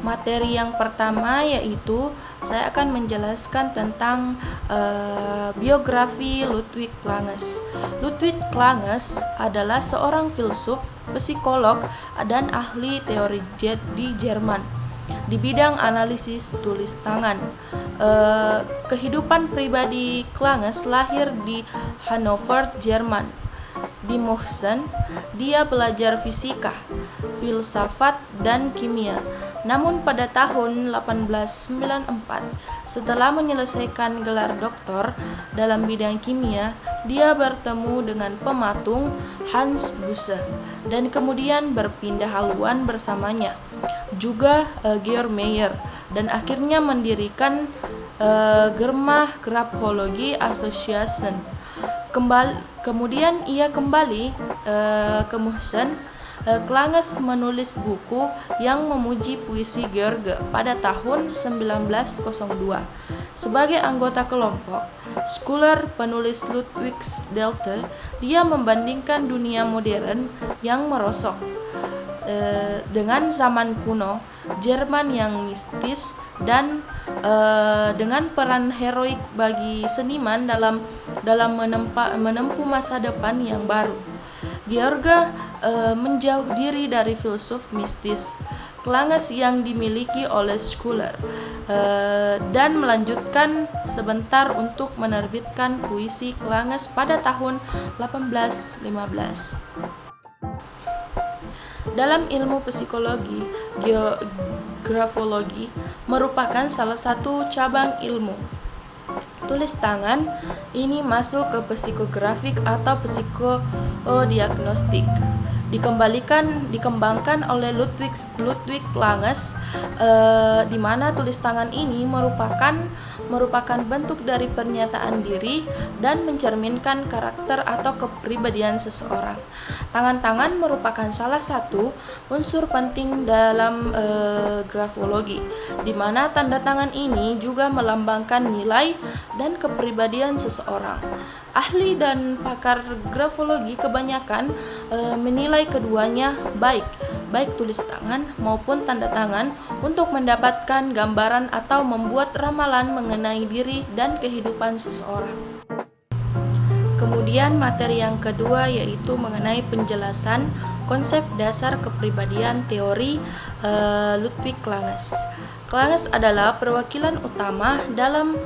Materi yang pertama yaitu saya akan menjelaskan tentang biografi Ludwig Langes. Ludwig Langes adalah seorang filsuf, psikolog, dan ahli teori di Jerman di bidang analisis tulis tangan. Kehidupan pribadi Langes lahir di Hannover, Jerman. Di Mohsen, dia belajar fisika, filsafat, dan kimia. Namun pada tahun 1894, setelah menyelesaikan gelar doktor dalam bidang kimia, dia bertemu dengan pematung Hans Busse dan kemudian berpindah haluan bersamanya, juga Georg Meyer, dan akhirnya mendirikan Germa Graphology Association. Kemudian ia kembali ke Mohsen. Langes menulis buku yang memuji puisi George pada tahun 1902. Sebagai anggota kelompok Schuler penulis Ludwig's Delta, dia membandingkan dunia modern yang merosot dengan zaman kuno Jerman yang mistis dan dengan peran heroik bagi seniman dalam menempuh masa depan yang baru. George menjauh diri dari filsuf mistis Langes yang dimiliki oleh Schuler dan melanjutkan sebentar untuk menerbitkan puisi Langes pada tahun 1815. Dalam ilmu psikologi, grafologi merupakan salah satu cabang ilmu tulis tangan. Ini masuk ke psikografik atau psikodiagnostik. Dikembangkan oleh Ludwig Langes, di mana tulis tangan ini merupakan bentuk dari pernyataan diri dan mencerminkan karakter atau kepribadian seseorang. Tangan-tangan merupakan salah satu unsur penting dalam grafologi, di mana tanda tangan ini juga melambangkan nilai dan kepribadian seseorang. Ahli dan pakar grafologi kebanyakan menilai keduanya baik tulis tangan maupun tanda tangan untuk mendapatkan gambaran atau membuat ramalan mengenai diri dan kehidupan seseorang. Kemudian materi yang kedua yaitu mengenai penjelasan konsep dasar kepribadian teori Ludwig Langes. Langes adalah perwakilan utama dalam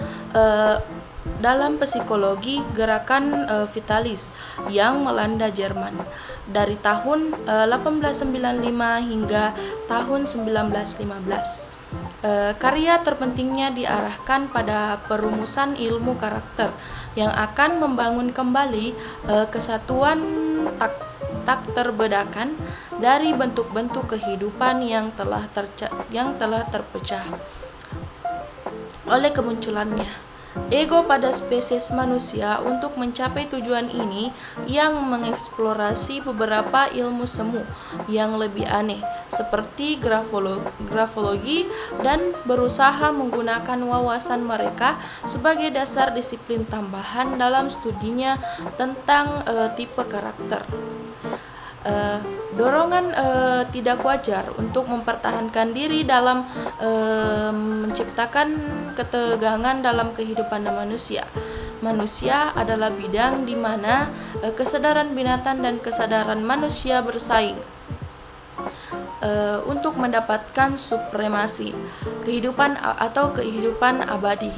psikologi gerakan vitalis yang melanda Jerman dari tahun 1895 hingga tahun 1915. Karya terpentingnya diarahkan pada perumusan ilmu karakter yang akan membangun kembali kesatuan tak terbedakan dari bentuk-bentuk kehidupan yang telah terpecah oleh kemunculannya ego pada spesies manusia. Untuk mencapai tujuan ini, yang mengeksplorasi beberapa ilmu semu yang lebih aneh seperti grafologi dan berusaha menggunakan wawasan mereka sebagai dasar disiplin tambahan dalam studinya tentang tipe karakter. Dorongan tidak wajar untuk mempertahankan diri dalam menciptakan ketegangan dalam kehidupan manusia. Manusia adalah bidang di mana kesadaran binatang dan kesadaran manusia bersaing untuk mendapatkan supremasi kehidupan abadi.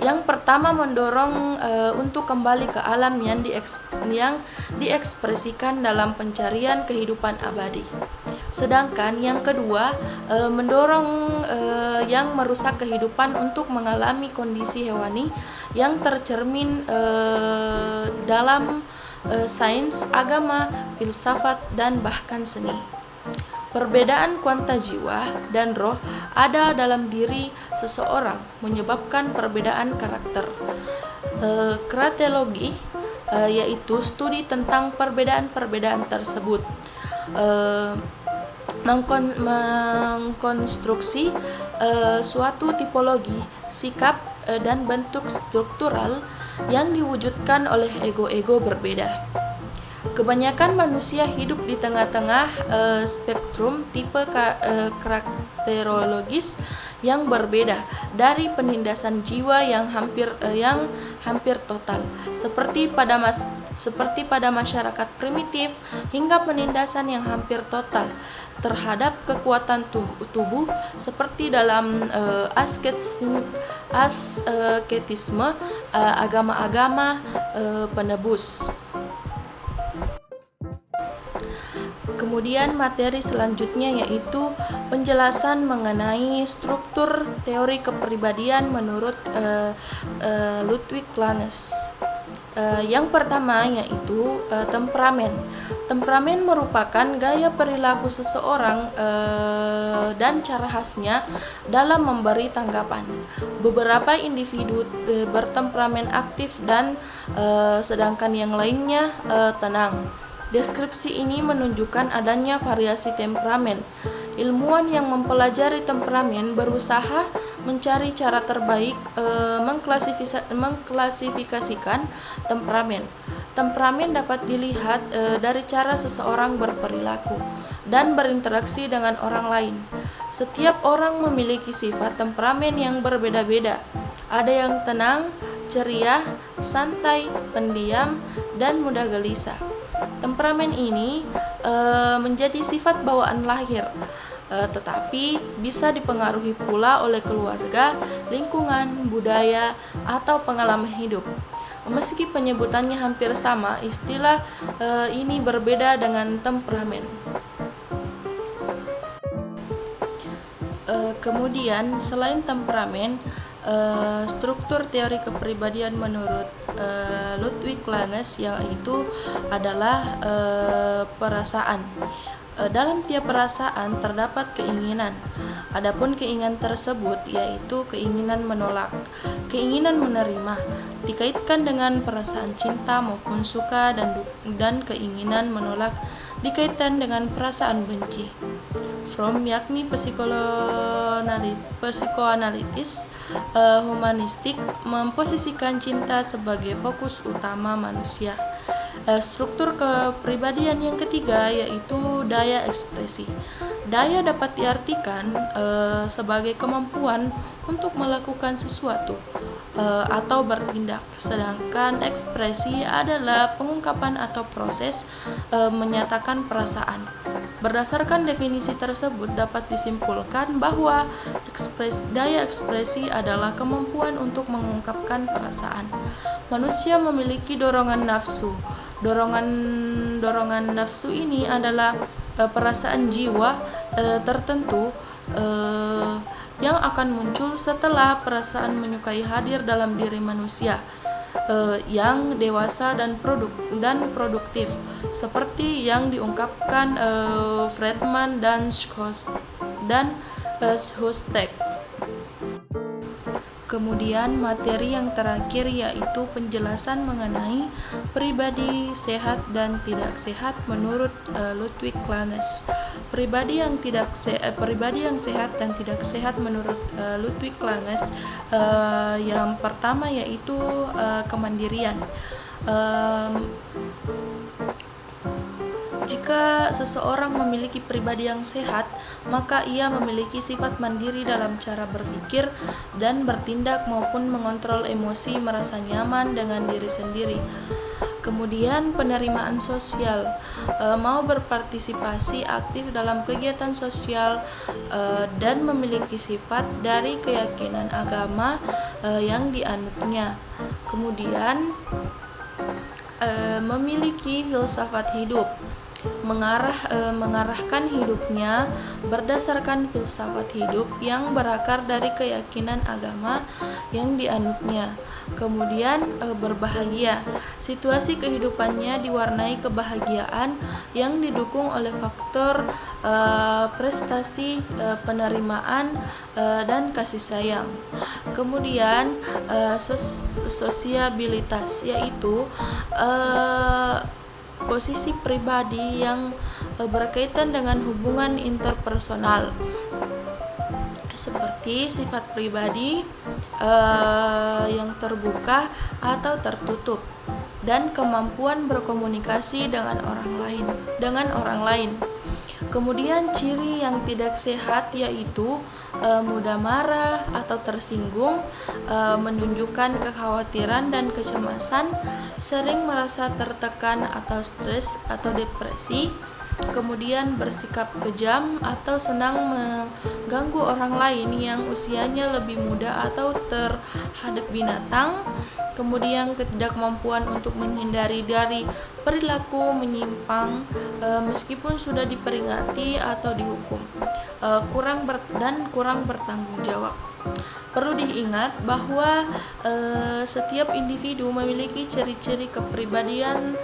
Yang pertama mendorong untuk kembali ke alam yang diekspresikan dalam pencarian kehidupan abadi. Sedangkan yang kedua mendorong yang merusak kehidupan untuk mengalami kondisi hewani yang tercermin dalam sains, agama, filsafat, dan bahkan seni. Perbedaan kuanta jiwa dan roh ada dalam diri seseorang menyebabkan perbedaan karakter. Kratologi yaitu studi tentang perbedaan-perbedaan tersebut, mengkonstruksi suatu tipologi, sikap, dan bentuk struktural yang diwujudkan oleh ego-ego berbeda. Kebanyakan manusia hidup di tengah-tengah spektrum tipe karakterologis yang berbeda, dari penindasan jiwa yang hampir total, seperti pada masyarakat primitif, hingga penindasan yang hampir total terhadap kekuatan tubuh, seperti dalam asketisme agama-agama penebus. Kemudian materi selanjutnya yaitu penjelasan mengenai struktur teori kepribadian menurut Ludwig Langes. Yang pertama yaitu temperamen. Temperamen merupakan gaya perilaku seseorang dan cara khasnya dalam memberi tanggapan. Beberapa individu bertemperamen aktif dan sedangkan yang lainnya tenang. Deskripsi ini menunjukkan adanya variasi temperamen. Ilmuwan yang mempelajari temperamen berusaha mencari cara terbaik mengklasifikasikan temperamen. Temperamen dapat dilihat dari cara seseorang berperilaku dan berinteraksi dengan orang lain. Setiap orang memiliki sifat temperamen yang berbeda-beda. Ada yang tenang, ceria, santai, pendiam, dan mudah gelisah. Temperamen ini menjadi sifat bawaan lahir, tetapi bisa dipengaruhi pula oleh keluarga, lingkungan, budaya, atau pengalaman hidup. Meski penyebutannya hampir sama, istilah ini berbeda dengan temperamen. Kemudian, selain temperamen, struktur teori kepribadian menurut Ludwig Langes yaitu adalah perasaan. Dalam tiap perasaan terdapat keinginan. Adapun keinginan tersebut yaitu keinginan menolak, keinginan menerima, dikaitkan dengan perasaan cinta maupun suka, dan keinginan menolak dikaitkan dengan perasaan benci. Fromm, yakni psikoanalitis humanistik, memposisikan cinta sebagai fokus utama manusia. Struktur kepribadian yang ketiga yaitu daya ekspresi. Daya dapat diartikan sebagai kemampuan untuk melakukan sesuatu atau bertindak, sedangkan ekspresi adalah pengungkapan atau proses menyatakan perasaan. Berdasarkan definisi tersebut dapat disimpulkan bahwa daya ekspresi adalah kemampuan untuk mengungkapkan perasaan. Manusia memiliki dorongan nafsu. Dorongan nafsu ini adalah perasaan jiwa tertentu yang akan muncul setelah perasaan menyukai hadir dalam diri manusia yang dewasa dan produktif, seperti yang diungkapkan Friedman dan Shostak. Kemudian materi yang terakhir yaitu penjelasan mengenai pribadi sehat dan tidak sehat menurut Ludwig Langes. Pribadi yang sehat dan tidak sehat menurut Ludwig Langes, yang pertama yaitu kemandirian. Jika seseorang memiliki pribadi yang sehat, maka ia memiliki sifat mandiri dalam cara berpikir dan bertindak maupun mengontrol emosi, merasa nyaman dengan diri sendiri. Kemudian penerimaan sosial, mau berpartisipasi aktif dalam kegiatan sosial dan memiliki sifat dari keyakinan agama yang dianutnya. Kemudian memiliki filsafat hidup, mengarahkan hidupnya berdasarkan filsafat hidup yang berakar dari keyakinan agama yang dianutnya. Kemudian berbahagia, situasi kehidupannya diwarnai kebahagiaan yang didukung oleh faktor prestasi, penerimaan, dan kasih sayang. Kemudian sosiabilitas, yaitu posisi pribadi yang berkaitan dengan hubungan interpersonal, seperti sifat pribadi yang terbuka atau tertutup. dan kemampuan berkomunikasi dengan orang lain. Kemudian ciri yang tidak sehat yaitu mudah marah atau tersinggung, menunjukkan kekhawatiran dan kecemasan, sering merasa tertekan atau stres atau depresi, kemudian bersikap kejam atau senang mengganggu orang lain yang usianya lebih muda atau terhadap binatang, kemudian ketidakmampuan untuk menghindari dari perilaku menyimpang meskipun sudah diperingati atau dihukum, kurang bertanggung jawab. Perlu diingat bahwa setiap individu memiliki ciri-ciri kepribadian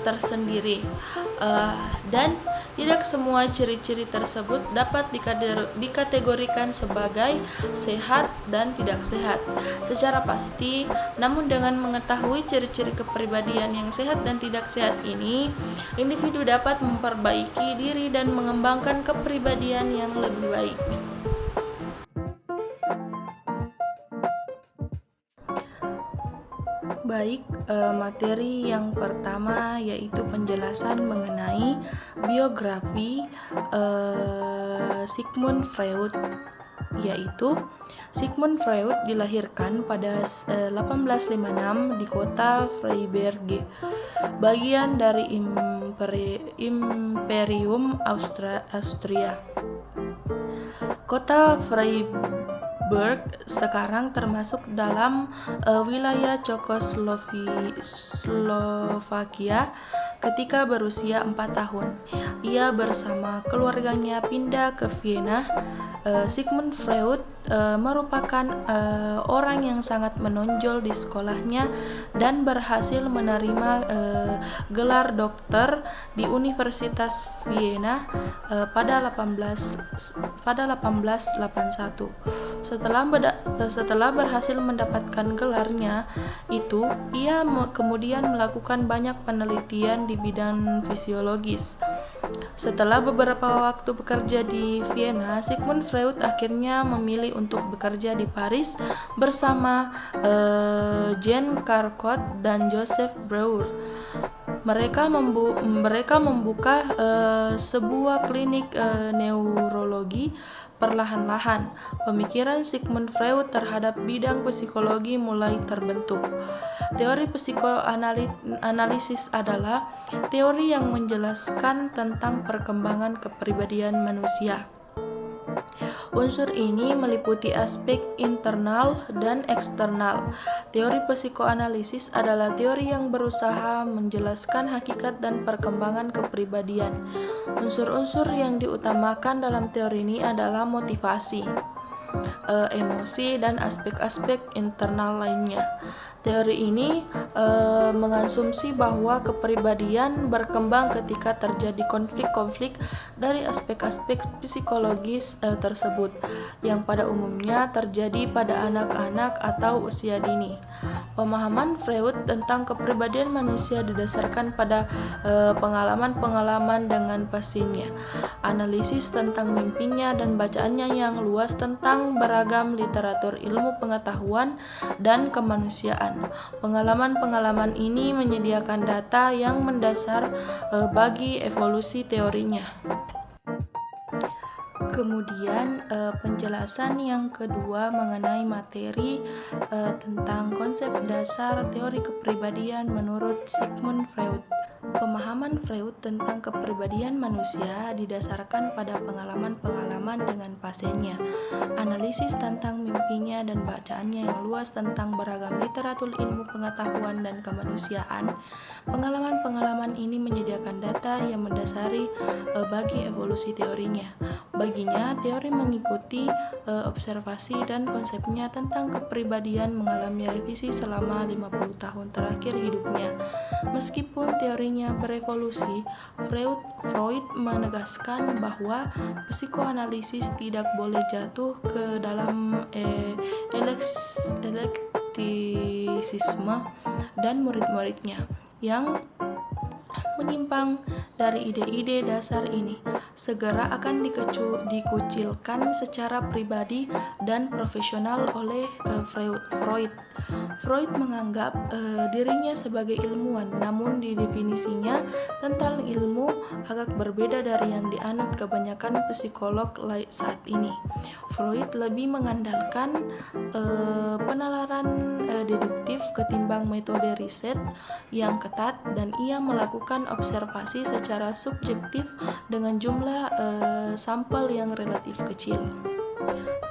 tersendiri, dan tidak semua ciri-ciri tersebut dapat dikategorikan sebagai sehat dan tidak sehat secara pasti. Namun dengan mengetahui ciri-ciri kepribadian yang sehat dan tidak sehat ini, individu dapat memperbaiki diri dan mengembangkan kepribadian yang lebih baik. Baik, materi yang pertama yaitu penjelasan mengenai biografi Sigmund Freud. Yaitu Sigmund Freud dilahirkan pada 1856 di kota Freiberg, bagian dari Imperium Austria. Kota Freiberg sekarang termasuk dalam wilayah Cekoslovakia. Ketika berusia 4 tahun, ia bersama keluarganya pindah ke Vienna. Sigmund Freud merupakan orang yang sangat menonjol di sekolahnya dan berhasil menerima gelar dokter di Universitas Vienna pada 1881. Setelah berhasil mendapatkan gelarnya itu, ia kemudian melakukan banyak penelitian di bidang fisiologis. Setelah beberapa waktu bekerja di Vienna, Sigmund Freud akhirnya memilih untuk bekerja di Paris bersama Jean Charcot dan Joseph Breuer. Mereka membuka sebuah klinik neurologi. Perlahan-lahan, pemikiran Sigmund Freud terhadap bidang psikologi mulai terbentuk. Teori psikoanalisis adalah teori yang menjelaskan tentang perkembangan kepribadian manusia. Unsur ini meliputi aspek internal dan eksternal. Teori psikoanalisis adalah teori yang berusaha menjelaskan hakikat dan perkembangan kepribadian. Unsur-unsur yang diutamakan dalam teori ini adalah motivasi, emosi, dan aspek-aspek internal lainnya. Teori ini mengasumsi bahwa kepribadian berkembang ketika terjadi konflik-konflik dari aspek-aspek psikologis tersebut, yang pada umumnya terjadi pada anak-anak atau usia dini. Pemahaman Freud tentang kepribadian manusia didasarkan pada pengalaman-pengalaman dengan pasiennya, analisis tentang mimpinya, dan bacaannya yang luas tentang beragam literatur ilmu pengetahuan dan kemanusiaan. Pengalaman-pengalaman ini menyediakan data yang mendasar bagi evolusi teorinya. Kemudian penjelasan yang kedua mengenai materi tentang konsep dasar teori kepribadian menurut Sigmund Freud. Pemahaman Freud tentang kepribadian manusia didasarkan pada pengalaman-pengalaman dengan pasiennya, analisis tentang mimpinya, dan bacaannya yang luas tentang beragam literatur ilmu pengetahuan dan kemanusiaan. Pengalaman-pengalaman ini menyediakan data yang mendasari bagi evolusi teorinya. Baginya, teori mengikuti observasi dan konsepnya tentang kepribadian mengalami revisi selama 50 tahun terakhir hidupnya. Meskipun teorinya berevolusi, Freud menegaskan bahwa psikoanalisis tidak boleh jatuh ke dalam elektisisme dan murid-muridnya yang menyimpang dari ide-ide dasar ini, segera akan dikucilkan secara pribadi dan profesional oleh Freud. Freud menganggap dirinya sebagai ilmuwan, namun di definisinya tentang ilmu agak berbeda dari yang dianut kebanyakan psikolog saat ini. Freud lebih mengandalkan penalaran deduktif ketimbang metode riset yang ketat, dan ia melakukan observasi secara subjektif dengan jumlah sampel yang relatif kecil.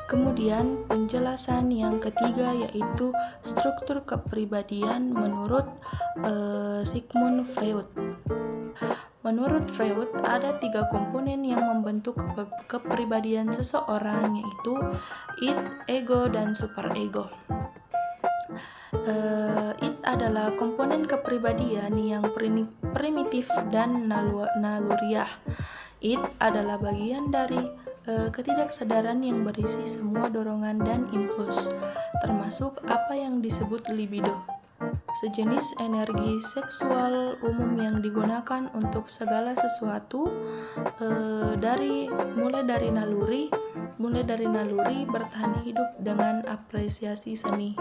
Kemudian penjelasan yang ketiga yaitu struktur kepribadian menurut Sigmund Freud. Menurut Freud, ada 3 komponen yang membentuk kepribadian seseorang, yaitu id, ego, dan superego. Id adalah komponen kepribadian yang primitif dan naluriah. Id adalah bagian dari ketidaksadaran yang berisi semua dorongan dan impuls, termasuk apa yang disebut libido, sejenis energi seksual umum yang digunakan untuk segala sesuatu, mulai dari naluri bertahan hidup dengan apresiasi seni.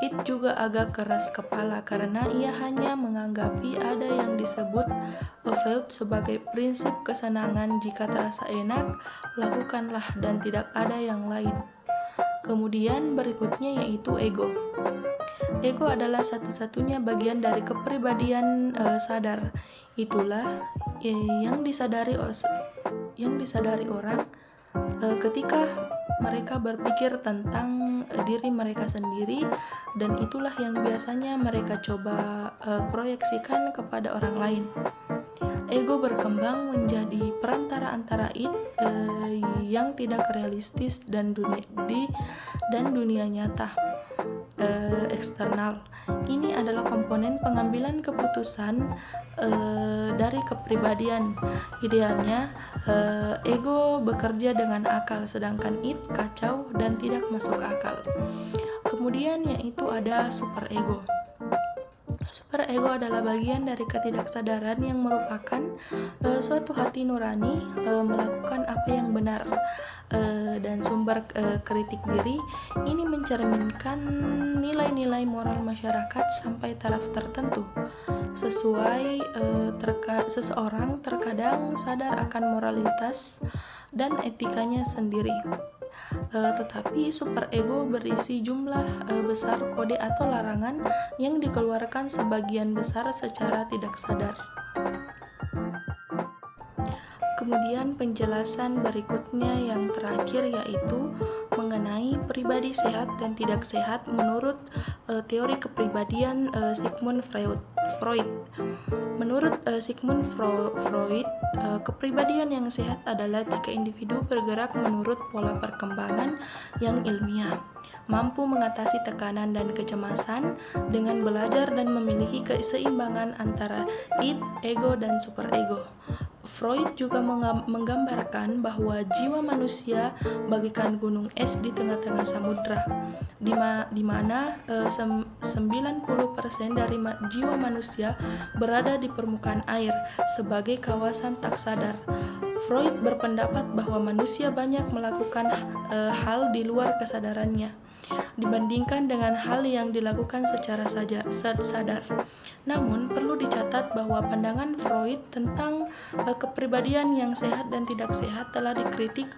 It juga agak keras kepala karena ia hanya menganggapi ada yang disebut Freud sebagai prinsip kesenangan. Jika terasa enak, lakukanlah dan tidak ada yang lain. Kemudian berikutnya yaitu ego. Ego adalah satu-satunya bagian dari kepribadian sadar. Itulah yang disadari orang ketika mereka berpikir tentang diri mereka sendiri, dan itulah yang biasanya mereka coba proyeksikan kepada orang lain. Ego berkembang menjadi perantara antara id yang tidak realistis dan dunia nyata eksternal. Ini adalah komponen pengambilan keputusan dari kepribadian. Idealnya ego bekerja dengan akal, sedangkan id kacau dan tidak masuk akal. Kemudian yaitu ada superego. Superego adalah bagian dari ketidaksadaran yang merupakan suatu hati nurani melakukan apa yang benar dan sumber kritik diri. Ini mencerminkan nilai-nilai moral masyarakat sampai taraf tertentu. Seseorang terkadang sadar akan moralitas dan etikanya sendiri. Tetapi superego berisi jumlah besar kode atau larangan yang dikeluarkan sebagian besar secara tidak sadar. Kemudian penjelasan berikutnya yang terakhir yaitu mengenai pribadi sehat dan tidak sehat menurut teori kepribadian Sigmund Freud. Menurut Sigmund Freud, kepribadian yang sehat adalah jika individu bergerak menurut pola perkembangan yang ilmiah, mampu mengatasi tekanan dan kecemasan dengan belajar dan memiliki keseimbangan antara id, ego, dan superego. Freud juga menggambarkan bahwa jiwa manusia bagaikan gunung es di tengah-tengah samudra, di mana 90% dari jiwa manusia berada di permukaan air sebagai kawasan tak sadar. Freud berpendapat bahwa manusia banyak melakukan hal di luar kesadarannya dibandingkan dengan hal yang dilakukan secara sadar. Namun, perlu dicatat bahwa pandangan Freud tentang kepribadian yang sehat dan tidak sehat telah dikritik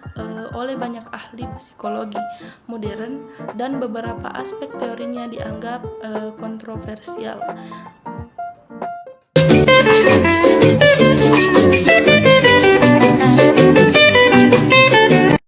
oleh banyak ahli psikologi modern, dan beberapa aspek teorinya dianggap kontroversial.